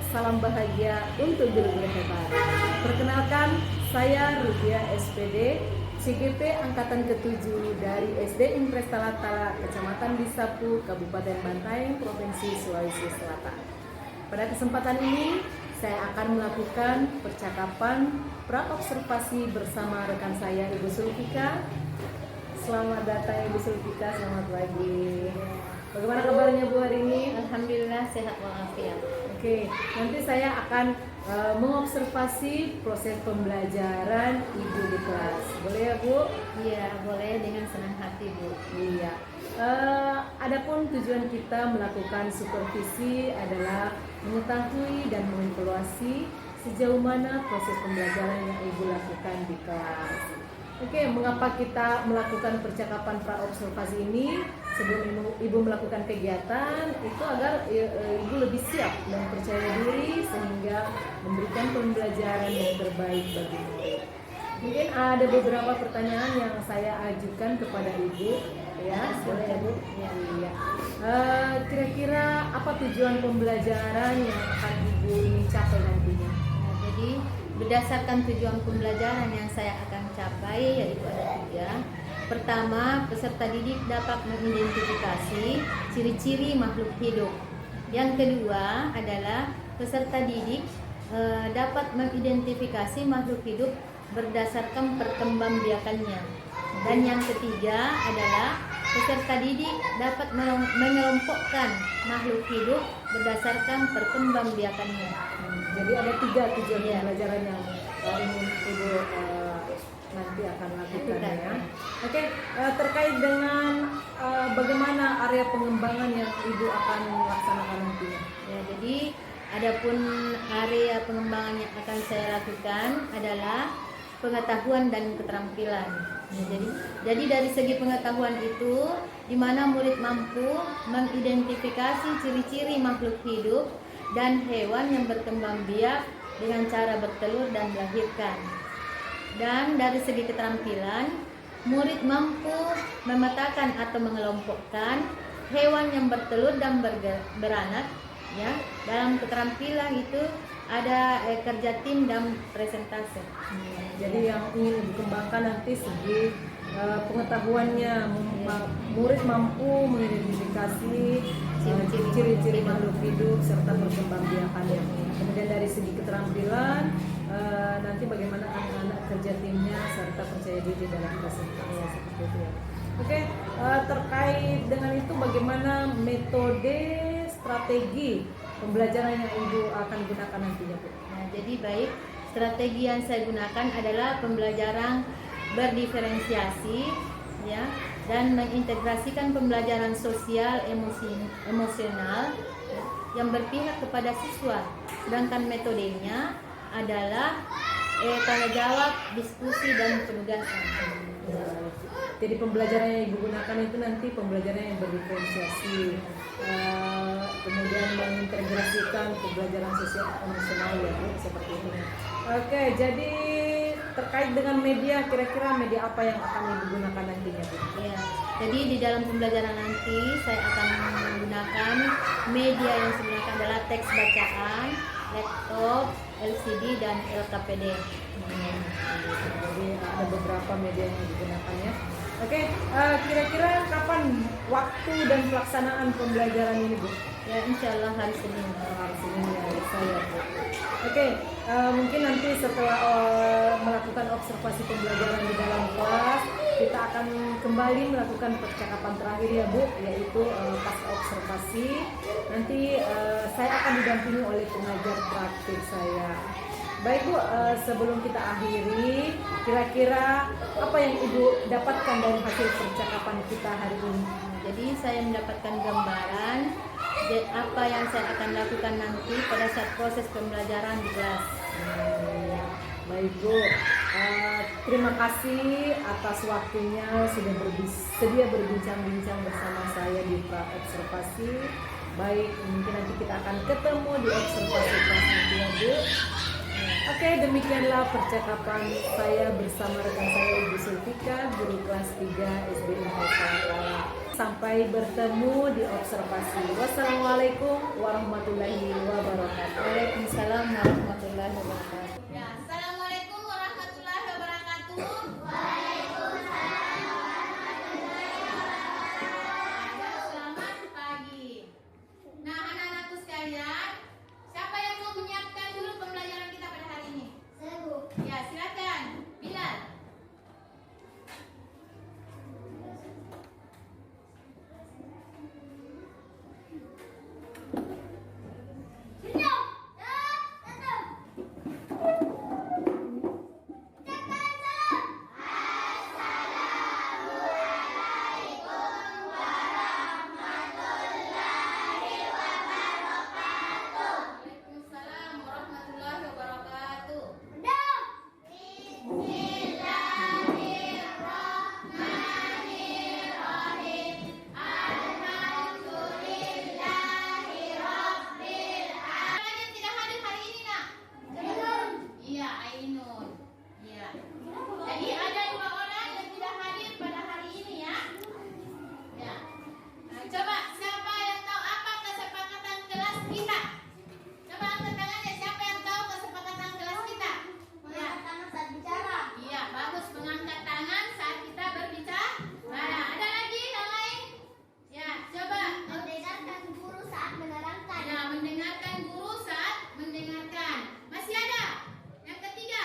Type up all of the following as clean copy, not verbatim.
salam bahagia untuk guru-guru hebat. Perkenalkan, saya Rudia SPD, CGP Angkatan ke-7 dari SD Impres Talatala, Kecamatan Disapu, Kabupaten Bantaeng, Provinsi Sulawesi Selatan. Pada kesempatan ini, saya akan melakukan percakapan praobservasi bersama rekan saya, Ibu Sulfika. Selamat datang Ibu Sulfika, selamat pagi. Bagaimana kabarnya Bu hari ini? Alhamdulillah sehat walafiat. Oke, nanti saya akan mengobservasi proses pembelajaran Ibu di kelas. Boleh ya Bu? Iya, boleh dengan senang hati Bu. Iya. Adapun tujuan kita melakukan supervisi adalah mengetahui dan mengevaluasi sejauh mana proses pembelajaran yang Ibu lakukan di kelas. Oke, mengapa kita melakukan percakapan praobservasi ini sebelum Ibu melakukan kegiatan itu agar Ibu lebih siap dan percaya diri sehingga memberikan pembelajaran yang terbaik bagi murid. Mungkin ada beberapa pertanyaan yang saya ajukan kepada Ibu, ya, boleh ya Bu? Ya. Iya. Kira-kira apa tujuan pembelajaran yang akan Ibu ingin capai nantinya? Nah, jadi berdasarkan tujuan pembelajaran yang saya akan capai yaitu ada 3. Pertama, peserta didik dapat mengidentifikasi ciri-ciri makhluk hidup. Yang kedua adalah peserta didik dapat mengidentifikasi makhluk hidup berdasarkan perkembangbiakannya. Dan yang ketiga adalah peserta didik dapat mengelompokkan makhluk hidup berdasarkan perkembangbiakannya. Jadi ada 3 tujuan Iya. pembelajaran yang ingin Ibu nanti akan lakukan ya. Oke, terkait dengan bagaimana area pengembangan yang Ibu akan laksanakan nantinya. Ya, jadi adapun area pengembangan yang akan saya lakukan adalah pengetahuan dan keterampilan. Ya, jadi dari segi pengetahuan itu, di mana murid mampu mengidentifikasi ciri-ciri makhluk hidup dan hewan yang berkembang biak dengan cara bertelur dan melahirkan. Dan dari segi keterampilan, murid mampu memetakan atau mengelompokkan hewan yang bertelur dan beranak. Ya, dalam keterampilan itu ada kerja tim dan presentase. Jadi yang ingin dikembangkan nanti segi pengetahuannya, murid mampu mengidentifikasi ciri-ciri makhluk hidup serta perkembangbiakannya. Kemudian dari segi keterampilan, nanti bagaimana anak-anak kerja timnya serta percaya diri dalam presentasi seperti itu ya. Oke, terkait dengan itu bagaimana metode strategi pembelajaran yang Ibu akan gunakan nantinya Bu? Nah, jadi baik, strategi yang saya gunakan adalah pembelajaran berdiferensiasi, ya, dan mengintegrasikan pembelajaran sosial emosional ya, yang berpihak kepada siswa. Sedangkan metodenya adalah tanya jawab, diskusi, dan penugasan. Jadi pembelajaran yang Ibu gunakan itu nanti pembelajaran yang berdiferensiasi, kemudian mengintegrasikan pembelajaran sosial emosional ya Bu, seperti itu. Oke, jadi terkait dengan media, kira-kira media apa yang akan Ibu gunakan nantinya Bu? Ya, jadi di dalam pembelajaran nanti saya akan menggunakan media yang sebenarnya adalah teks bacaan, laptop, LCD, dan LKPD. Jadi ada beberapa media yang digunakan ya. Oke, kira-kira kapan waktu dan pelaksanaan pembelajaran ini Bu? Ya, insya Allah hari Senin. Hari Senin ya, saya Bu. Oke, mungkin nanti setelah melakukan observasi pembelajaran di dalam kelas, kita akan kembali melakukan percakapan terakhir ya Bu, yaitu pas observasi. Nanti saya akan didampingi oleh pengajar praktik saya. Baik Bu, sebelum kita akhiri, kira-kira apa yang Ibu dapatkan dari hasil percakapan kita hari ini? Jadi saya mendapatkan gambaran apa yang saya akan lakukan nanti pada saat proses pembelajaran di kelas. Baik Bu, terima kasih atas waktunya sudah bersedia berbincang-bincang bersama saya di praobservasi. Baik, mungkin nanti kita akan ketemu di observasi kelas nanti ya Bu. Oke, demikianlah percakapan saya bersama rekan saya Ibu Sulfika, guru kelas 3 SD Impres Talatala. sampai bertemu di observasi. Wassalamualaikum warahmatullahi wabarakatuh. Waalaikumsalam warahmatullahi wabarakatuh. Ya, assalamualaikum warahmatullahi wabarakatuh. Selamat pagi. Nah, anak-anakku sekalian, siapa yang mau menyiapkan dulu pembelajaran kita pada hari ini? Saya, Bu. Ya, silakan. Bilal. Waalaikumsalam warahmatullahi wabarakatuh. Bismillahirrahmanirrahim. Alhamdulillahirabbil alamin. Yang tidak hadir hari ini, Nak? Ainun. Iya, Ainun. Iya. Jadi ada 2 orang yang tidak hadir pada hari ini ya. Ya. Nah, coba siapa yang tahu apa kesepakatan kelas kita? Coba angkat tangannya, siapa yang tahu kesepakatan kelas kita? Ya. Tangan saat bicara. Iya, bagus, mengangkat tangan saat kita berbicara. Nah, ada lagi yang lain? Ya, coba. Mendengarkan guru saat menerangkan. Ya, mendengarkan guru saat mendengarkan. Masih ada? Yang ketiga.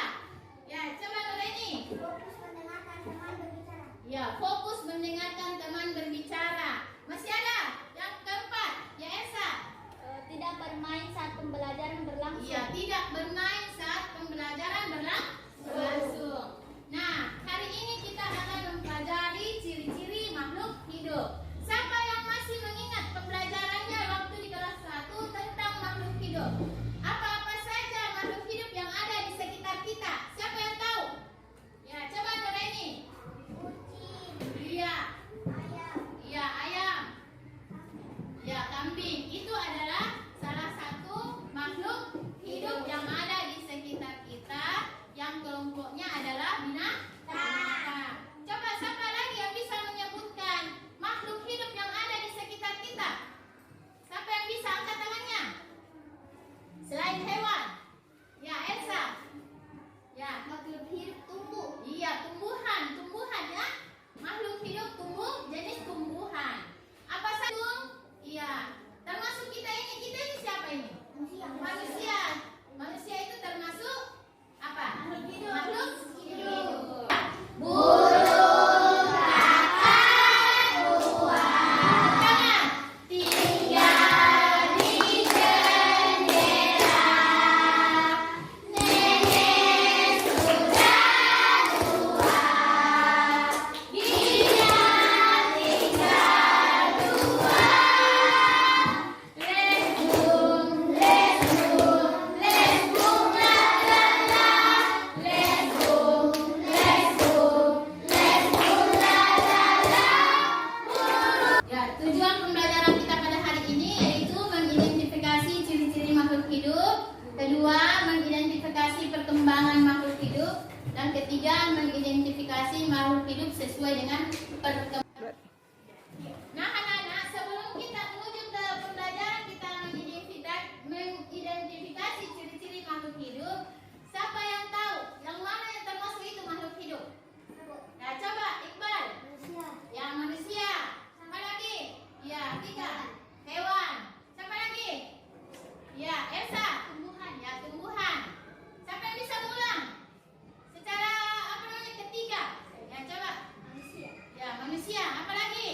Ya, coba Nureni. Fokus mendengarkan teman berbicara. Ya, fokus mendengarkan teman berbicara. Masih ada? Yang keempat. Ya, Esa. Tidak bermain saat pembelajaran berlangsung. Iya, tidak bermain saat pembelajaran berlangsung. Nah, hari ini kita akan mempelajari ciri-ciri makhluk hidup. Siapa yang masih mengingat pembelajarannya waktu di kelas 1 tentang makhluk hidup? Apa-apa saja makhluk hidup yang ada di sekitar kita? Siapa yang tahu? Ya, coba Nureni. Kucing, Iya, ayam, iya, ayam. Ya, kambing. Itu adalah salah satu makhluk hidup yang ada di sekitar kita, yang kelompoknya adalah binatang. Coba siapa lagi yang bisa menyebutkan makhluk hidup yang ada di sekitar kita? Siapa yang bisa angkat tangannya? Selain hewan. Ya, Elsa. Ya, makhluk hidup tumbuh. iya, tumbuhan ya. Makhluk hidup tumbuh jenis tumbuhan. Apa satu? Iya. Termasuk kita ini siapa ini? Manusia. Manusia itu termasuk apa? Makhluk hidup. Makhluk hidup. Burung, kakak, tangan. Tinggal di jendela. Nenek sudah tua. Dia tinggal 2. Lesbung, lesbung, lesbung, la la la. Lesbung, lesbung, lesbung, la la la. Ya, tujuan pembelajaran kita pada hari ini yaitu mengidentifikasi ciri-ciri makhluk hidup. Kedua, mengidentifikasi perkembangan makhluk hidup. Dan ketiga, mengidentifikasi makhluk hidup sesuai dengan perkembangan. Nah, anak-anak, sebelum kita menuju ke pembelajaran kita mengidentifikasi ciri-ciri makhluk hidup, siapa yang tahu yang mana yang termasuk itu makhluk hidup? Ya, coba Iqbal. Manusia, Ya, manusia. Siapa lagi? Ya, 3. Hewan. Siapa lagi? Ya, Elsa. Tumbuhan. Ya, tumbuhan. Siapa yang bisa mengulang? Secara apa namanya? Ketiga. Ya, coba. manusia, Ya, manusia. Apa lagi?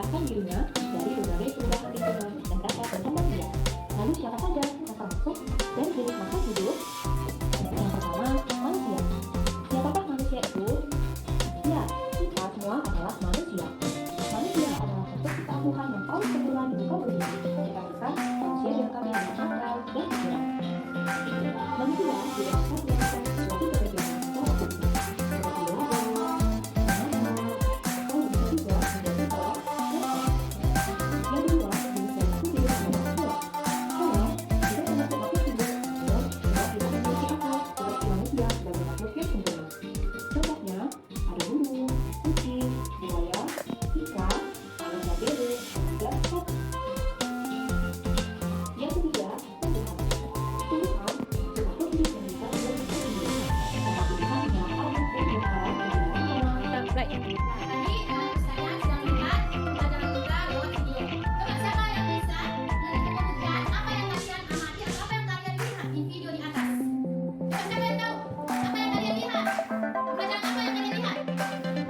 menyelamatkan dirinya dari berbagai perubahan lingkungan dan rasa berkembang biak. Lalu siapa saja yang termasuk dan jenis makhluk hidup? Yang pertama, manusia. Siapakah manusia itu? Ya, kita semua adalah manusia. Manusia adalah sosok Tuhan yang paling sempurna di muka bumi. Dikatakan manusia yang kami dengan akal dan pikiran. Manusia juga dapat melakukan suatu pekerjaan secara aktif, seperti belajar, mengajar, atau bisa juga menjadi seorang dokter. Yang kedua, jenis perilaku hidup adalah hewan. Hewan juga termasuk makhluk hidup dan juga tidak memiliki akal seperti manusia sebagai makhluk yang sempurna. Contohnya, ada burung, kucing, buaya, ikan, manusia bebek, dan sapi. Yang ketiga, tumbuhan. Tumbuhan itu makhluk hidup yang bisa melakukan sendiri. Karena tumbuhan punya akal dan pemikiran yang benar. Tadi saya sedang lihat pelajaran kita lewat video. Coba siapa yang bisa menyebutkan apa yang kalian amati atau apa yang kalian lihat di video di atas? Coba siapa yang tahu apa yang kalian lihat? Pelajaran apa yang kalian lihat?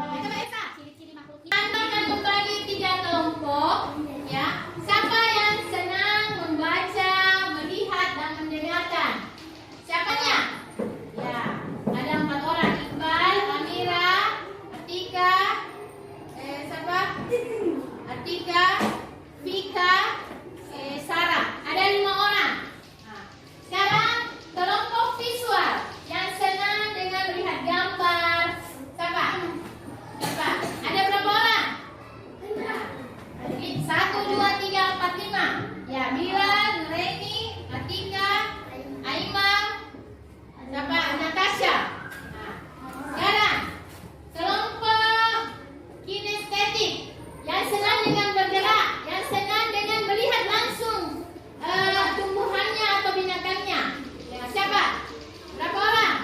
Coba Esa. Ciri-ciri makhluknya. Anda akan membagi 3 kelompok, ya. Siapa yang senang membaca, melihat dan mendengarkan? Siapanya? Ya, ada 4 orang. Iqbal, Amira, Atika, siapa? Atika, Vika, Sarah. Ada 5 orang. Nah, sekarang kelompok visual yang senang dengan melihat gambar. Siapa? Siapa? Ada berapa orang? Nah, 1, 2, 3, 4, 5. Ya, Mira, Nureni, Atika, Aimah, siapa? Natasha. Nah, sekarang kelompok kinestetik yang senang dengan bergerak, yang senang dengan melihat langsung tumbuhannya atau binatangnya. Ya, siapa? Berapa orang?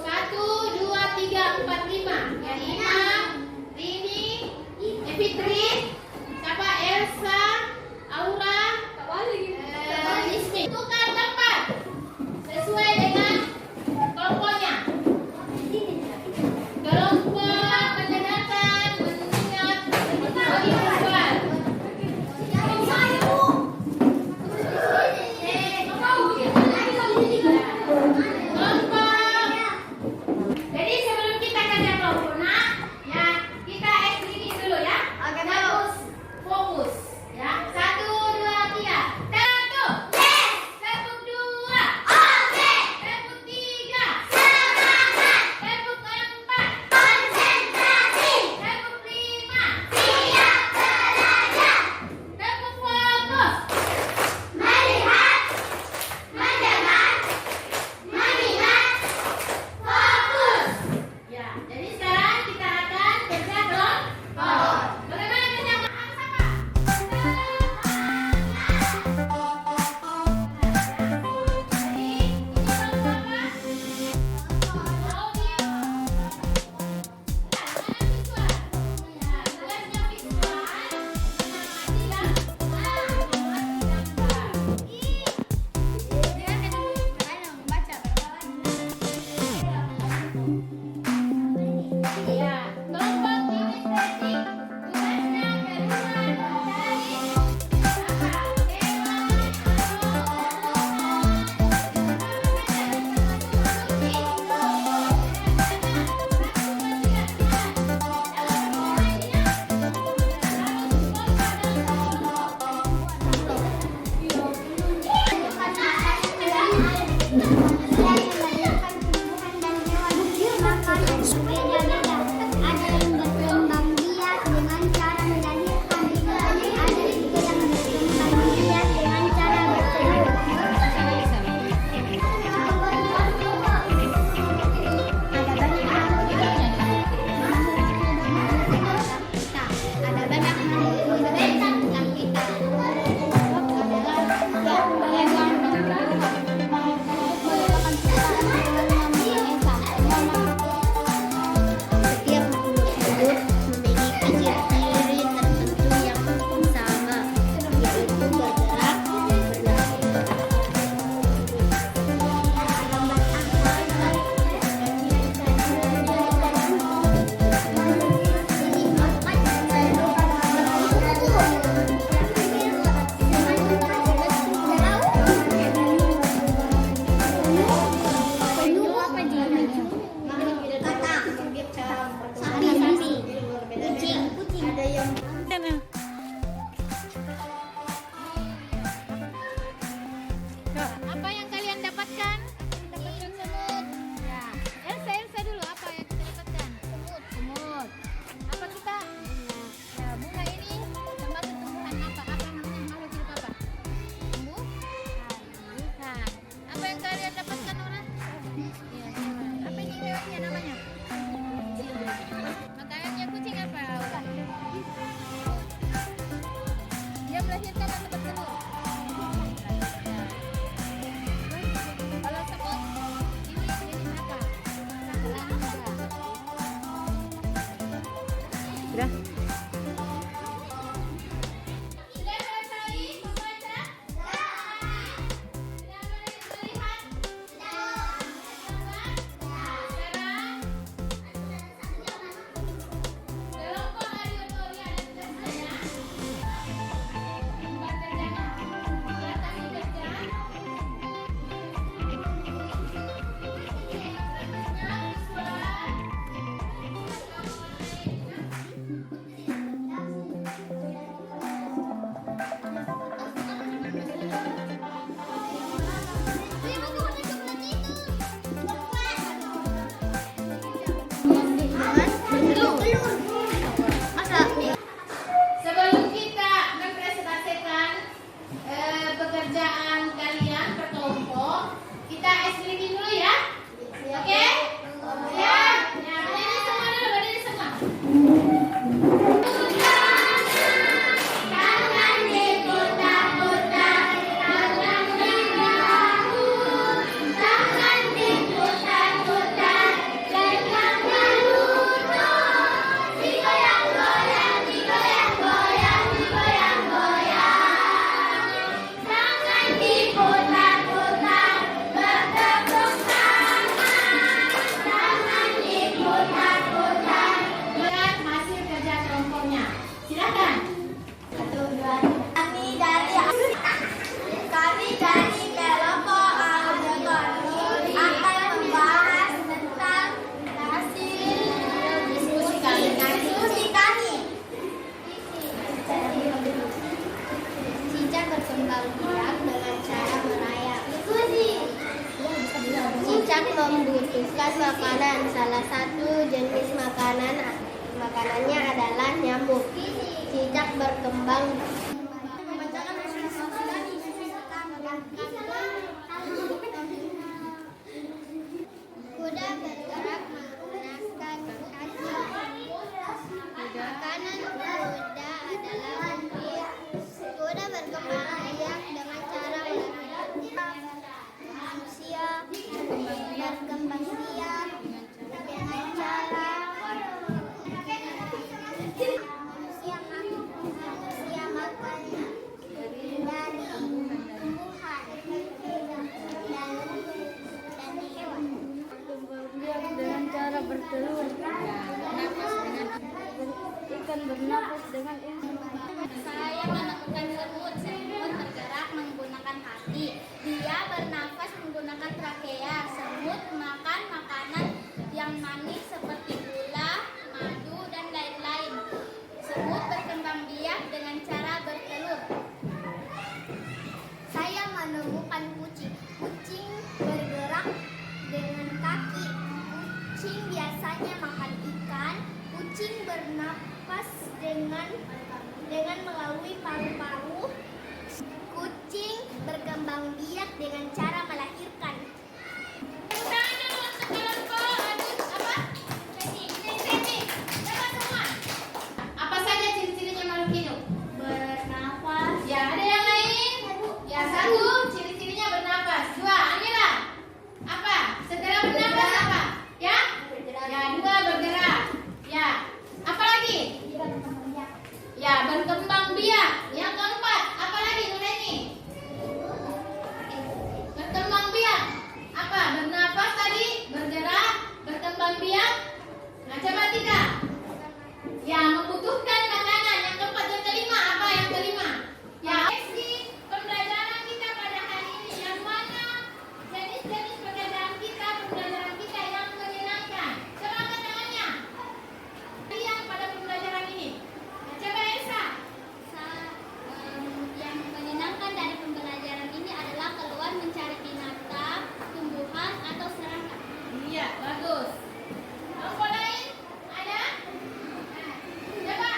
1, 2, 3, 4, 5. Ya, Imam, Rini, Fitri, siapa? Elsa, Aura, berkembang biak dengan cara merayap. Cicak membutuhkan makanan. Salah satu jenis makanannya adalah nyamuk. Cicak berkembang. Kuda bergerak menggunakan kaki. Makanan kuda adalah rumput. Kuda berkembang biak dengan cara melarikan. Manusia berkembang biak dengan cara manusia makan dari tumbuhan dan hewan. Berkembang biak dengan cara bertelur. Ikan bernafas dengan Saya menemukan semut. Semut bergerak menggunakan hati. Dia bernafas menggunakan trakea. Semut makan makanan yang manis seperti gula, madu, dan lain-lain. Semut berkembang biak dengan cara bertelur. Saya menemukan kucing. Kucing bergerak dengan kaki. Kucing biasanya makan ikan. Kucing bernapas dengan melalui paru-paru. Kucing berkembang biak dengan cara melahirkan. Apa saja ciri-cirinya makhluk hidup? Bernafas. Ya, ada yang lain? Ya, satu, ciri-cirinya bernafas. Dua, Amira. Apa? Segera bernafas apa? Ya? Ya, dua, bergerak. Ya. Apa lagi? Ya, berkembang biak. Yang keempat, apa lagi Nureni? Berkembang biak. Apa? Bernafas tadi, bergerak, berkembang biak. Nah, coba tiga. Ya, membutuhkan makanan. Yang keempat dan kelima, apa yang kelima? Ya, sesi pembelajaran kita pada hari ini yang mana jenis-jenis pembelajaran kita yang menyenangkan. Coba angkat tangannya. Yang pada pembelajaran ini. Nah, coba Elsa. Yang menyenangkan dari pembelajaran ini adalah keluar mencari binatang, tumbuhan, atau serangga. Iya, bagus. Kelompok lain ada? Coba.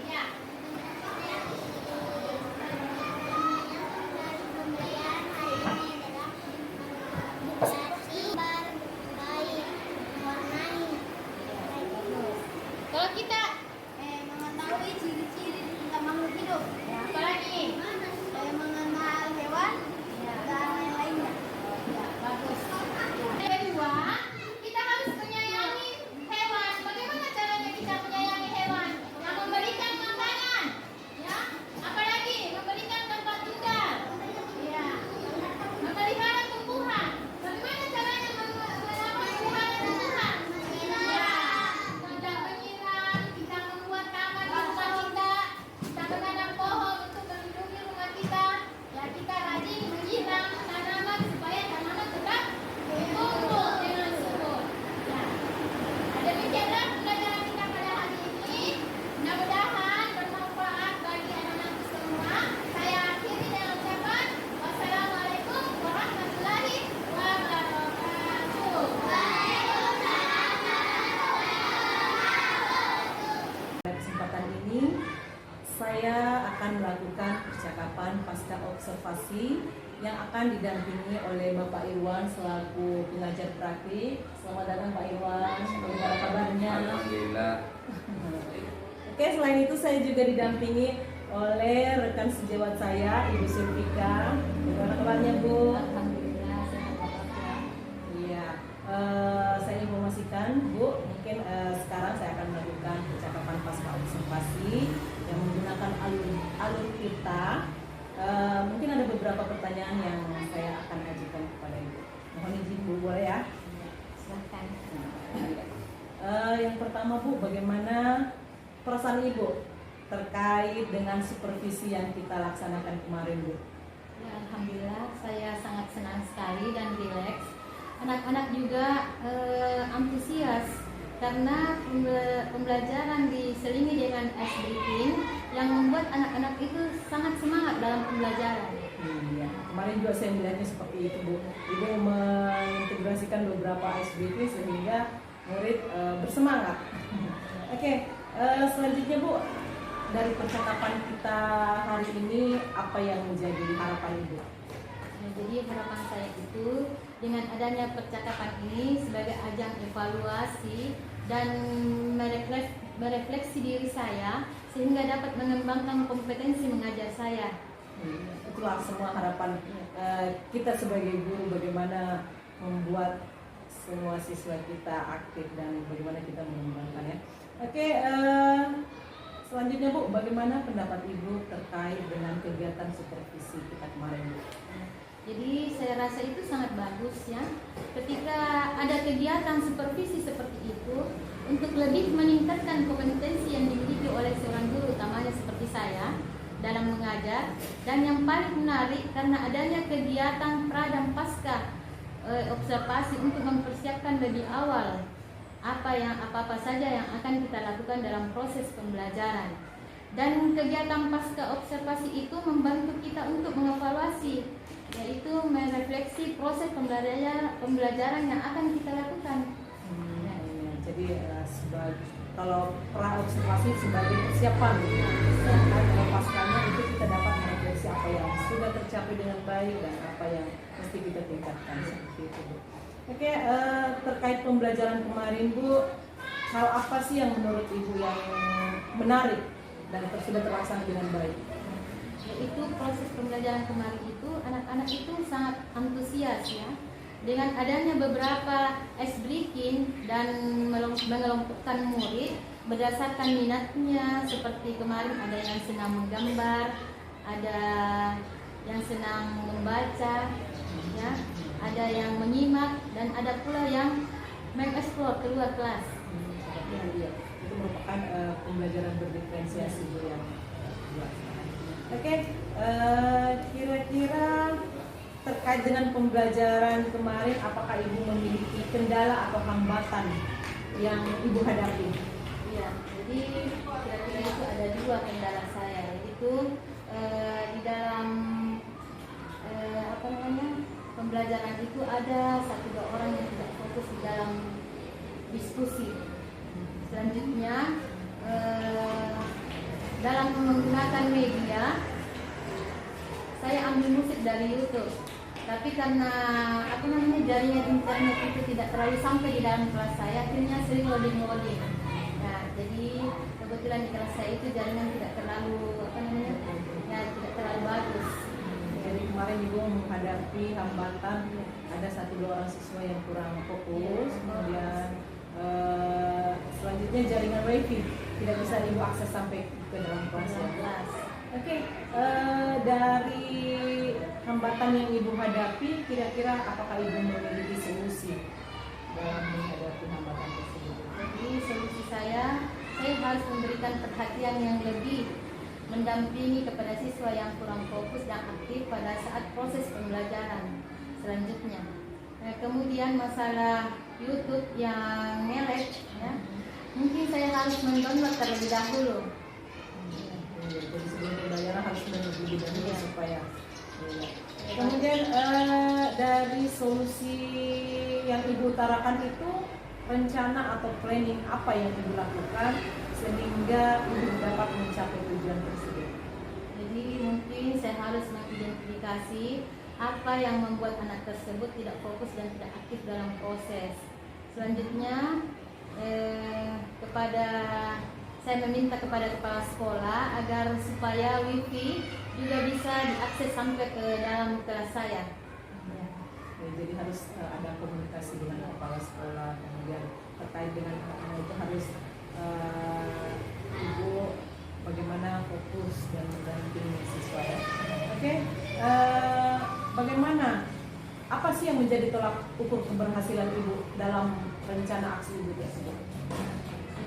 Ya. Pembelajaran hari ini adalah buksasi, baik, mewarnai. Kalau kita Mengetahui ciri-ciri tentang makhluk hidup. apa lagi? Mengenal hewan dan lain-lainnya. Bagus. Kedua, kita harus menyayangi hewan. Bagaimana caranya kita menyayangi hewan? Yang memberikan makanan, ya. Apalagi memberikan tempat tinggal, ya. Memelihara tumbuhan. Bagaimana caranya memelihara tumbuhan? Ya. Tidak menyiram, kita membuat taman di rumah kita. Kita menanam pohon untuk melindungi rumah kita. Ya, kita rajin menyiram tanaman supaya tanaman tetap tumbuh dengan subur. Ya. Nah, demikianlah pembelajaran kita pada hari ini. Mudah-mudahan bermanfaat bagi anak-anak semua. Saya akhiri dengan ucapan wassalamualaikum warahmatullahi wabarakatuh. Pada kesempatan ini saya akan melakukan percakapan pasca observasi yang akan didampingi oleh Bapak Irwan selaku pengajar praktik. Selamat datang Pak Irwan. Bagaimana kabarnya? Alhamdulillah. Oke, selain itu saya juga didampingi oleh rekan sejawat saya, Ibu Sulfika. Bagaimana kabarnya Bu? Alhamdulillah sehat walafiat. Iya, saya informasikan Bu, mungkin sekarang saya akan melakukan percakapan pasca observasi yang menggunakan alur kita. Mungkin ada beberapa pertanyaan yang saya akan ajukan kepada Ibu. Mohon izin Bu, boleh ya? Silahkan. Yang pertama Bu, bagaimana perasaan Ibu terkait dengan supervisi yang kita laksanakan kemarin Bu? Ya, alhamdulillah saya sangat senang sekali dan rileks. Anak-anak juga antusias karena pembelajaran diselingi dengan ice breaking yang membuat anak-anak itu sangat semangat dalam pembelajaran. Iya, kemarin juga saya melihatnya seperti itu Bu. Ibu mengintegrasikan beberapa SBT sehingga murid bersemangat. Oke, selanjutnya Bu, dari percakapan kita hari ini apa yang menjadi harapan Ibu? Nah, jadi harapan saya itu dengan adanya percakapan ini sebagai ajang evaluasi dan merefleksi diri saya sehingga dapat mengembangkan kompetensi mengajar saya. Itulah semua harapan kita sebagai guru, bagaimana membuat semua siswa kita aktif dan bagaimana kita mengembangkannya. Oke, selanjutnya Bu, bagaimana pendapat Ibu terkait dengan kegiatan supervisi kita kemarin Bu? Jadi saya rasa itu sangat bagus ya, ketika ada kegiatan supervisi seperti itu untuk lebih meningkatkan kompetensi yang dimiliki oleh seorang guru, utamanya seperti saya dalam mengajar. Dan yang paling menarik karena adanya kegiatan pra dan pasca observasi untuk mempersiapkan lebih awal apa saja yang akan kita lakukan dalam proses pembelajaran. Dan kegiatan pasca observasi itu membantu kita untuk mengevaluasi, yaitu merefleksi proses pembelajaran yang akan kita lakukan. Jadi kalau pra observasi sebagai persiapan, sedangkan kalau paskanya itu kita dapat merefleksi apa yang sudah tercapai dengan baik dan apa yang mesti kita tingkatkan seperti itu Bu. Oke, terkait pembelajaran kemarin Bu, hal apa sih yang menurut Ibu yang menarik dan sudah terlaksana dengan baik? Yaitu proses pembelajaran kemarin itu anak-anak itu sangat antusias ya, dengan adanya beberapa ice breaking dan mengelompokkan murid berdasarkan minatnya. Seperti kemarin ada yang senang menggambar, ada yang senang membaca ya, ada yang menyimak, dan ada pula yang mengeksplor keluar kelas. Itu merupakan pembelajaran berdiferensiasi Bu yang Oke, kira-kira terkait dengan pembelajaran kemarin, apakah Ibu memiliki kendala atau hambatan yang Ibu hadapi? Iya, jadi kira-kira itu ada dua kendala saya, yaitu di dalam pembelajaran itu ada 1-2 orang yang tidak fokus di dalam diskusi. Selanjutnya dalam menggunakan media, saya ambil musik dari YouTube, tapi karena jaringan internet itu tidak terlalu sampai di dalam kelas saya, akhirnya sering loading. Nah, jadi kebetulan di kelas saya itu jaringan tidak terlalu tidak terlalu bagus. Jadi kemarin Ibu menghadapi hambatan, ada 1-2 orang siswa yang kurang fokus, kemudian selanjutnya jaringan wifi tidak bisa Ibu akses sampai ke dalam kelas ya. Oke, dari hambatan yang Ibu hadapi, kira-kira apakah Ibu memiliki solusi dalam menghadapi hambatan tersebut? Jadi solusi saya harus memberikan perhatian yang lebih, mendampingi kepada siswa yang kurang fokus dan aktif pada saat proses pembelajaran selanjutnya. Kemudian masalah YouTube yang ngelek ya, mungkin saya harus mendownload terlebih dahulu. Jadi sebelum pembelajaran harus meneliti dahulu supaya. Kemudian dari solusi yang Ibu utarakan itu, rencana atau planning apa yang Ibu lakukan sehingga Ibu dapat mencapai tujuan tersebut? Jadi mungkin saya harus mengidentifikasi apa yang membuat anak tersebut tidak fokus dan tidak aktif dalam proses. Selanjutnya saya meminta kepada kepala sekolah agar supaya wifi juga bisa diakses sampai ke dalam kelas saya. Jadi harus ada komunikasi dengan kepala sekolah, kemudian terkait dengan itu harus Ibu bagaimana fokus dan mendampingi siswa ya. Oke, bagaimana, apa sih yang menjadi tolak ukur keberhasilan Ibu dalam rencana aksi Ibu tersebut?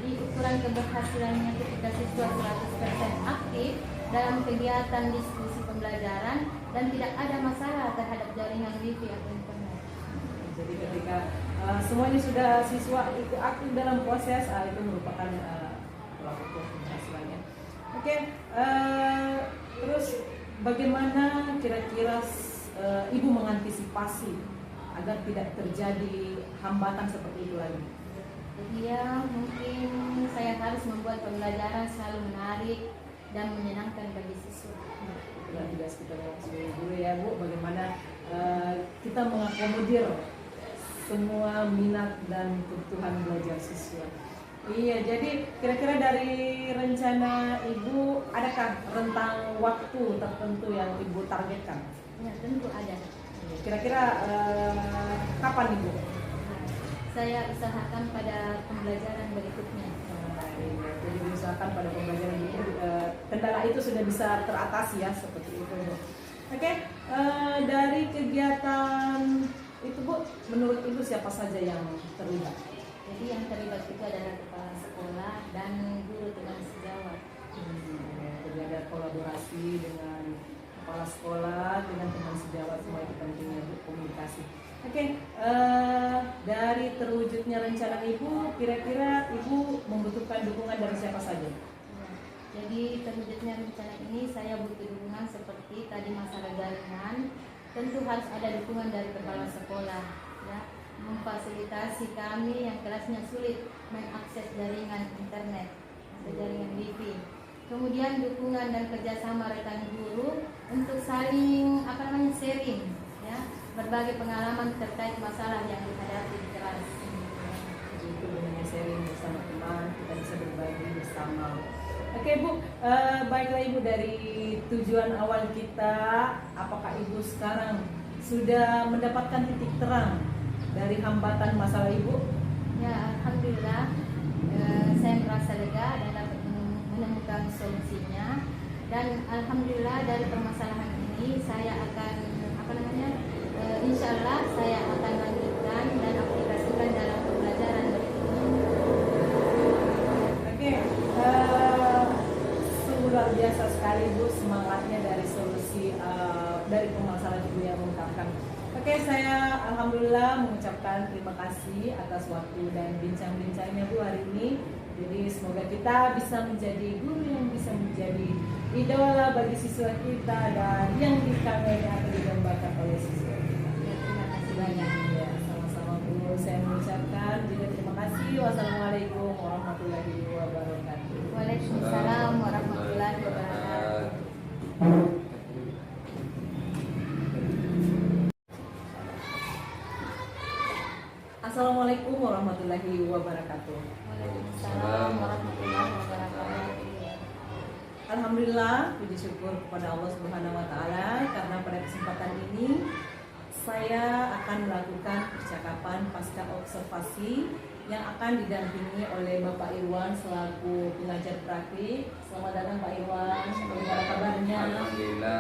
Jadi ukuran keberhasilannya ketika siswa 100% aktif dalam kegiatan diskusi pembelajaran dan tidak ada masalah terhadap jaringan wifi atau internet. Jadi ketika semuanya sudah siswa itu aktif dalam proses, itu merupakan tolak ukur keberhasilannya. Oke, terus bagaimana kira-kira Ibu mengantisipasi agar tidak terjadi hambatan seperti itu lagi? Jadi ya mungkin saya harus membuat pembelajaran selalu menarik dan menyenangkan bagi siswa. Yang tugas kita sebagai guru ya Bu, bagaimana kita mengakomodir semua minat dan kebutuhan belajar siswa. Iya, jadi kira-kira dari rencana Ibu, adakah rentang waktu tertentu yang Ibu targetkan? Ya tentu ada. Kira-kira kapan Ibu? Saya usahakan pada pembelajaran berikutnya. Iya, jadi diusahakan pada pembelajaran itu kendala itu sudah bisa teratasi ya, seperti itu Bu. Oke, dari kegiatan itu Bu, menurut Ibu siapa saja yang terlibat? Jadi yang terlibat itu adalah kepala sekolah dan guru teman sejawat. Jadi ada kolaborasi dengan kepala sekolah, dengan teman sejawat, semua itu pentingnya Bu, komunikasi. Oke, dari terwujudnya rencana Ibu, kira-kira Ibu membutuhkan dukungan dari siapa saja? Ya. Jadi terwujudnya rencana ini saya butuh dukungan seperti tadi masalah jaringan. Tentu harus ada dukungan dari kepala sekolah, ya, memfasilitasi kami yang kelasnya sulit mengakses jaringan internet atau jaringan wifi. Kemudian dukungan dan kerjasama rekan guru untuk saling sharing, ya, berbagai pengalaman terkait masalah yang dihadapi di kelas. Itu dengan sharing bersama teman, kita bisa berbagi bersama. Oke Bu, baiklah Ibu, dari tujuan awal kita, apakah Ibu sekarang sudah mendapatkan titik terang dari hambatan masalah Ibu? Ya, alhamdulillah saya merasa lega dan dapat menemukan solusinya. Dan alhamdulillah dari permasalahan ini saya akan insya Allah saya akan lanjutkan dan aplikasikan dalam pembelajaran berikutnya. Oke, sungguh luar biasa sekali Bu semangatnya dari solusi dari permasalahan Ibu yang mengungkapkan. Oke, saya alhamdulillah mengucapkan terima kasih atas waktu dan bincang-bincangnya Bu hari ini. Jadi semoga kita bisa menjadi guru yang bisa menjadi idola bagi siswa kita dan yang dikagumi atau didambakan oleh siswa kita. Ya, terima kasih banyak. Ya, sama-sama Bu. Saya mengucapkan juga terima kasih. Wassalamualaikum warahmatullahi wabarakatuh. Waalaikumsalam warahmatullahi wabarakatuh. Assalamualaikum warahmatullahi wabarakatuh. Waalaikumsalam warahmatullahi wabarakatuh. Alhamdulillah, puji syukur kepada Allah Subhanahu wa taala karena pada kesempatan ini saya akan melakukan percakapan pasca observasi yang akan didampingi oleh Bapak Irwan selaku pengajar praktik. Selamat datang Pak Irwan. Bagaimana kabarnya? Alhamdulillah.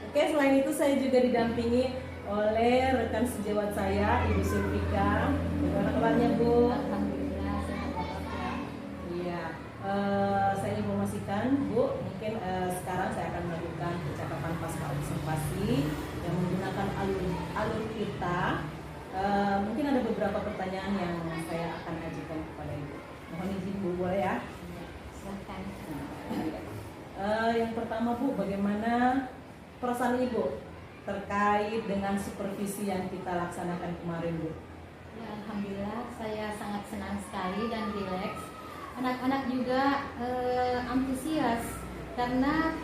Oke, selain itu saya juga didampingi oleh rekan sejawat saya, Ibu Sulfika. Bagaimana kabarnya Bu? Alhamdulillah sehat walafiat. Iya, saya informasikan Bu, mungkin sekarang saya akan melakukan percakapan pasca observasi yang menggunakan alur kita. Mungkin ada beberapa pertanyaan yang saya akan ajukan kepada Ibu. Mohon izin Bu, boleh ya? Silakan. Yang pertama Bu, bagaimana perasaan Ibu terkait dengan supervisi yang kita laksanakan kemarin Bu? Ya, alhamdulillah saya sangat senang sekali dan rileks. Anak-anak juga antusias karena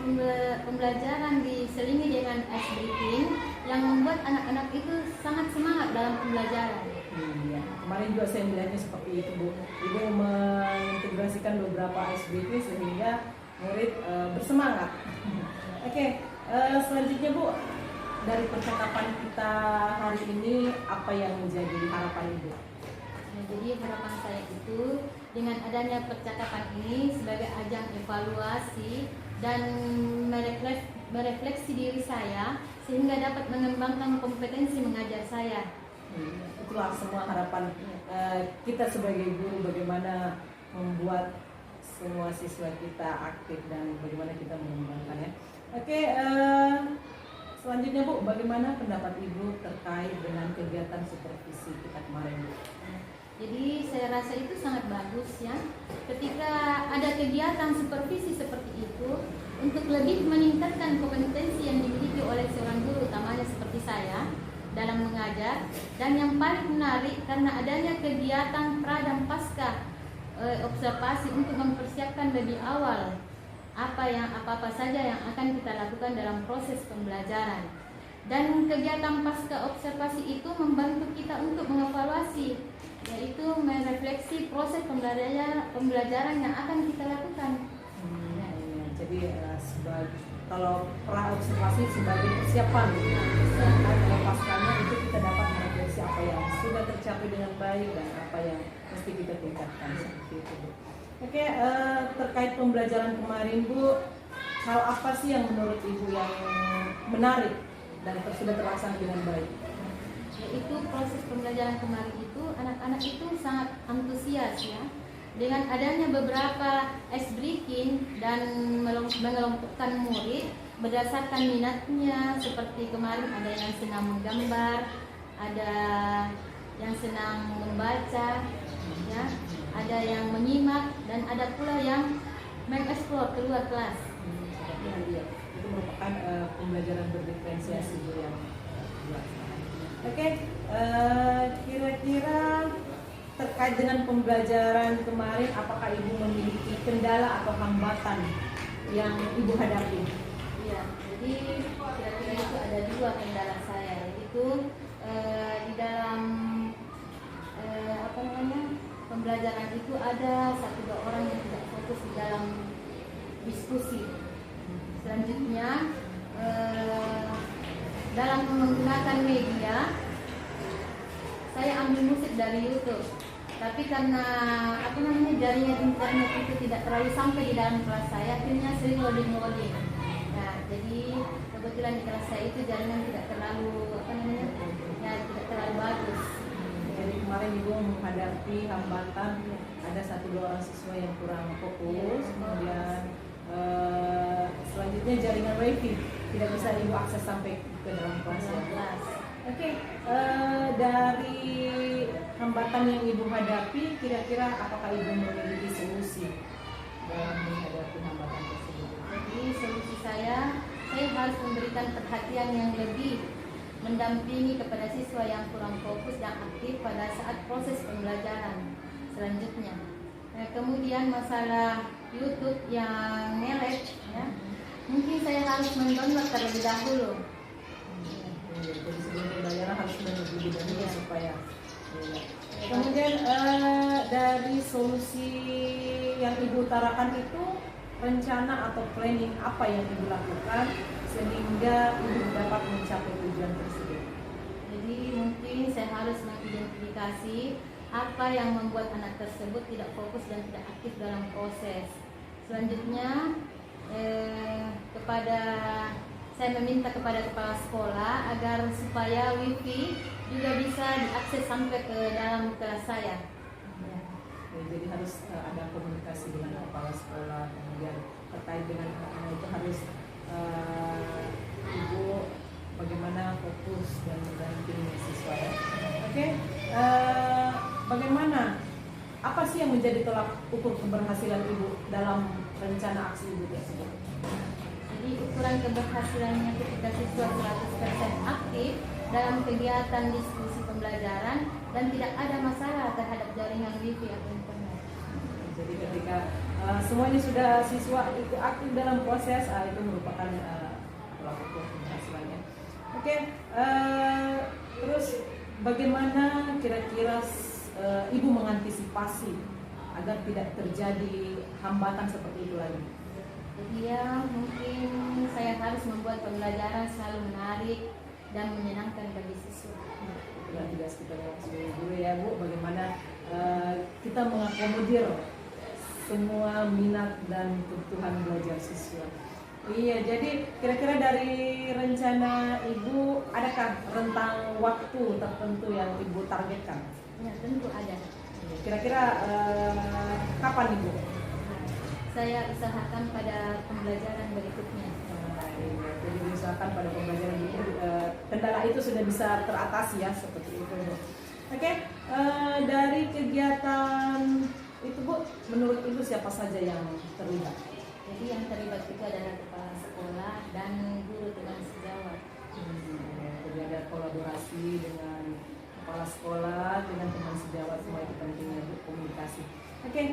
pembelajaran diselingi dengan ice breaking yang membuat anak-anak itu sangat semangat dalam pembelajaran. Iya, kemarin juga saya melihatnya seperti itu Bu. Ibu mengintegrasikan beberapa ice breaking sehingga murid bersemangat. Oke, selanjutnya Bu, dari percakapan kita hari ini apa yang menjadi harapan Ibu? Ya, jadi harapan saya itu dengan adanya percakapan ini sebagai ajang evaluasi dan merefleksi diri saya sehingga dapat mengembangkan kompetensi mengajar saya. Itulah semua harapan kita sebagai guru, bagaimana membuat semua siswa kita aktif dan bagaimana kita mengembangkannya. Oke, selanjutnya Bu, bagaimana pendapat Ibu terkait dengan kegiatan supervisi kita kemarin Bu? Jadi saya rasa itu sangat bagus ya. Ketika ada kegiatan supervisi seperti itu, Untuk lebih meningkatkan kompetensi yang dimiliki oleh seorang guru, utamanya seperti saya, dalam mengajar, dan yang paling menarik karena adanya kegiatan pra dan pasca observasi untuk mempersiapkan lebih awal apa saja yang akan kita lakukan dalam proses pembelajaran. Dan kegiatan pasca observasi itu membantu kita untuk mengevaluasi, yaitu merefleksi proses pembelajaran yang akan kita lakukan. Jadi kalau pra observasi sebagai persiapan, kalau paskanya itu kita dapat merefleksi apa yang sudah tercapai dengan baik dan apa yang mesti kita tingkatkan seperti itu, Bu. Oke, terkait pembelajaran kemarin, Bu, hal apa sih yang menurut Ibu yang menarik dan sudah terlaksana dengan baik? Yaitu proses pembelajaran kemarin itu anak-anak itu sangat antusias ya. Dengan adanya beberapa ice breaking dan mengelompokkan murid berdasarkan minatnya, seperti kemarin ada yang senang menggambar, ada yang senang membaca, ya, ada yang menyimak, dan ada pula yang mengeksplor keluar kelas. Iya, itu merupakan pembelajaran berdiferensiasi yang dilaksanakan. Oke, kira-kira terkait dengan pembelajaran kemarin, apakah Ibu memiliki kendala atau hambatan yang Ibu hadapi? Iya, jadi kira-kira itu ada dua kendala saya, yaitu di dalam pembelajaran itu ada 1-2 orang yang tidak fokus di dalam diskusi. Selanjutnya dalam menggunakan media, saya ambil musik dari YouTube, tapi karena jaringan internet itu tidak terlalu sampai di dalam kelas saya, akhirnya sering loading. Nah, jadi kebetulan di kelas saya itu jaringan tidak terlalu tidak terlalu bagus. Jadi kemarin Ibu menghadapi hambatan, ada 1-2 orang siswa yang kurang fokus, kemudian selanjutnya jaringan wifi tidak bisa Ibu akses sampai ke dalam kelas. Oke, dari hambatan yang Ibu hadapi, kira-kira apakah Ibu memiliki solusi dalam menghadapi hambatan tersebut? Jadi solusi saya harus memberikan perhatian yang lebih, mendampingi kepada siswa yang kurang fokus dan aktif pada saat proses pembelajaran selanjutnya. Kemudian masalah YouTube yang ngelag, ya, mungkin saya harus mendownload terlebih dahulu. Jadi sebelum pembayaran harus menunggu dulu supaya. Kemudian dari solusi yang Ibu utarakan itu, rencana atau planning apa yang Ibu lakukan sehingga Ibu dapat mencapai tujuan tersebut? Jadi mungkin saya harus mengidentifikasi apa yang membuat anak tersebut tidak fokus dan tidak aktif dalam proses. Selanjutnya saya meminta kepada kepala sekolah agar supaya wifi juga bisa diakses sampai ke dalam kelas saya. Ya, jadi harus ada komunikasi dengan kepala sekolah, kemudian terkait dengan itu harus Ibu bagaimana fokus dan mendampingi siswa. Oke, bagaimana? Apa sih yang menjadi tolak ukur keberhasilan Ibu dalam rencana aksi Ibu tersebut? Jadi ukuran keberhasilannya ketika siswa 100% aktif dalam kegiatan diskusi pembelajaran dan tidak ada masalah terhadap jaringan wifi atau internet. Jadi ketika semuanya sudah siswa itu aktif dalam proses, itu merupakan tolak ukur keberhasilannya. Oke, terus bagaimana kira-kira Ibu mengantisipasi agar tidak terjadi hambatan seperti itu lagi? Jadi ya mungkin saya harus membuat pembelajaran selalu menarik dan menyenangkan bagi siswa. Itulah tugas kita sebagai guru ya, Bu, bagaimana kita mengakomodir semua minat dan kebutuhan belajar siswa. Iya, jadi kira-kira dari rencana Ibu, adakah rentang waktu tertentu yang Ibu targetkan? Ya, tentu ada. Kira-kira kapan Ibu? Saya usahakan pada pembelajaran berikutnya. Jadi diusahakan pada pembelajaran berikutnya, kendala itu sudah bisa teratasi ya, seperti itu, Bu. Oke, dari kegiatan itu, Bu, menurut Ibu siapa saja yang terlibat? Jadi yang terlibat itu adalah kepala sekolah dan guru teman sejawat. Jadi ada kolaborasi dengan kepala sekolah, dengan teman sejawat, semua itu pentingnya Bu, komunikasi. Oke,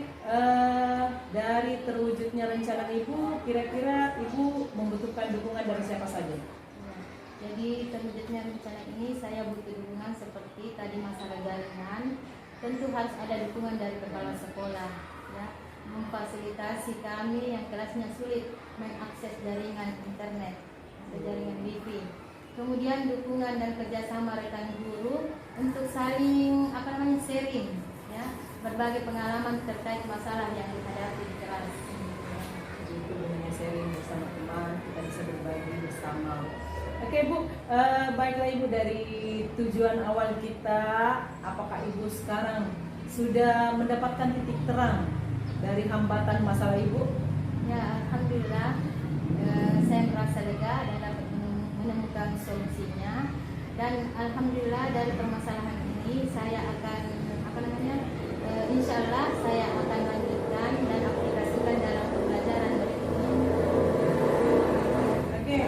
dari terwujudnya rencana Ibu, kira-kira Ibu membutuhkan dukungan dari siapa saja? Ya. Jadi terwujudnya rencana ini saya butuh dukungan seperti tadi masalah jaringan. Tentu harus ada dukungan dari kepala sekolah, ya, memfasilitasi kami yang kelasnya sulit mengakses jaringan internet atau jaringan wifi. Kemudian dukungan dan kerjasama rekan guru untuk saling sharing, ya, berbagai pengalaman terkait masalah yang dihadapi di kelas. Jadi itu namanya sharing bersama teman, kita bisa berbagi bersama. Oke Bu, baiklah Ibu, dari tujuan awal kita, apakah Ibu sekarang sudah mendapatkan titik terang dari hambatan masalah Ibu? Ya, alhamdulillah saya merasa lega dan dapat menemukan solusinya, dan alhamdulillah dari permasalahan ini saya akan insya Allah saya akan lanjutkan dan aplikasikan dalam pembelajaran berikutnya. Oke,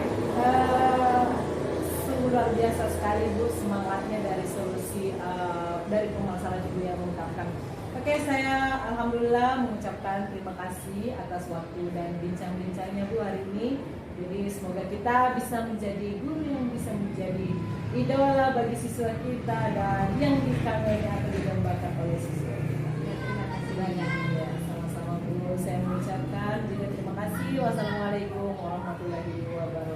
luar biasa sekali Bu semangatnya dari solusi dari permasalahan Ibu yang mengungkapkan. Oke, saya alhamdulillah mengucapkan terima kasih atas waktu dan bincang-bincangnya Bu hari ini. Jadi semoga kita bisa menjadi guru yang bisa menjadi idola bagi siswa kita dan yang dikangenin atau didambakan oleh siswa kita. Ya, terima kasih banyak. Ya, sama-sama Bu. Saya mengucapkan juga terima kasih. Wassalamualaikum warahmatullahi wabarakatuh.